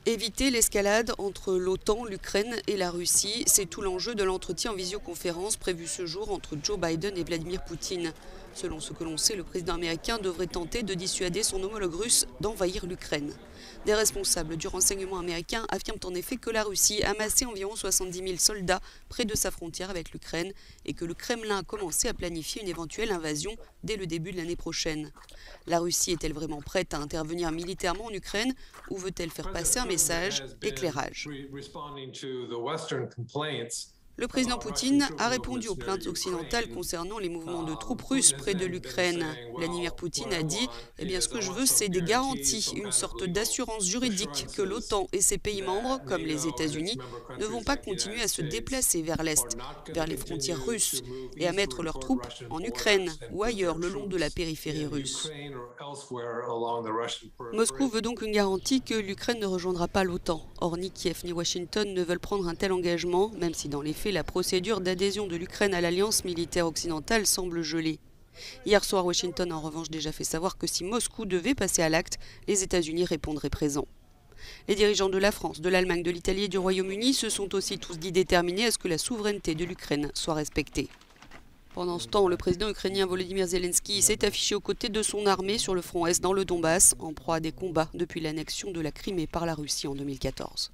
Éviter l'escalade entre l'OTAN, l'Ukraine et la Russie, c'est tout l'enjeu de l'entretien en visioconférence prévu ce jour entre Joe Biden et Vladimir Poutine. Selon ce que l'on sait, le président américain devrait tenter de dissuader son homologue russe d'envahir l'Ukraine. Des responsables du renseignement américain affirment en effet que la Russie a amassé environ 70 000 soldats près de sa frontière avec l'Ukraine et que le Kremlin a commencé à planifier une éventuelle invasion dès le début de l'année prochaine. La Russie est-elle vraiment prête à intervenir militairement en Ukraine ou veut-elle faire passer un message éclairage? Le président Poutine a répondu aux plaintes occidentales concernant les mouvements de troupes russes près de l'Ukraine. Vladimir Poutine a dit « Eh bien, ce que je veux, c'est des garanties, une sorte d'assurance juridique que l'OTAN et ses pays membres, comme les États-Unis, ne vont pas continuer à se déplacer vers l'Est, vers les frontières russes, et à mettre leurs troupes en Ukraine ou ailleurs le long de la périphérie russe. » Moscou veut donc une garantie que l'Ukraine ne rejoindra pas l'OTAN. Or, ni Kiev ni Washington ne veulent prendre un tel engagement, même si dans les faits, la procédure d'adhésion de l'Ukraine à l'alliance militaire occidentale semble gelée. Hier soir, Washington a en revanche déjà fait savoir que si Moscou devait passer à l'acte, les États-Unis répondraient présents. Les dirigeants de la France, de l'Allemagne, de l'Italie et du Royaume-Uni se sont aussi tous dit déterminés à ce que la souveraineté de l'Ukraine soit respectée. Pendant ce temps, le président ukrainien Volodymyr Zelensky s'est affiché aux côtés de son armée sur le front Est dans le Donbass, en proie à des combats depuis l'annexion de la Crimée par la Russie en 2014.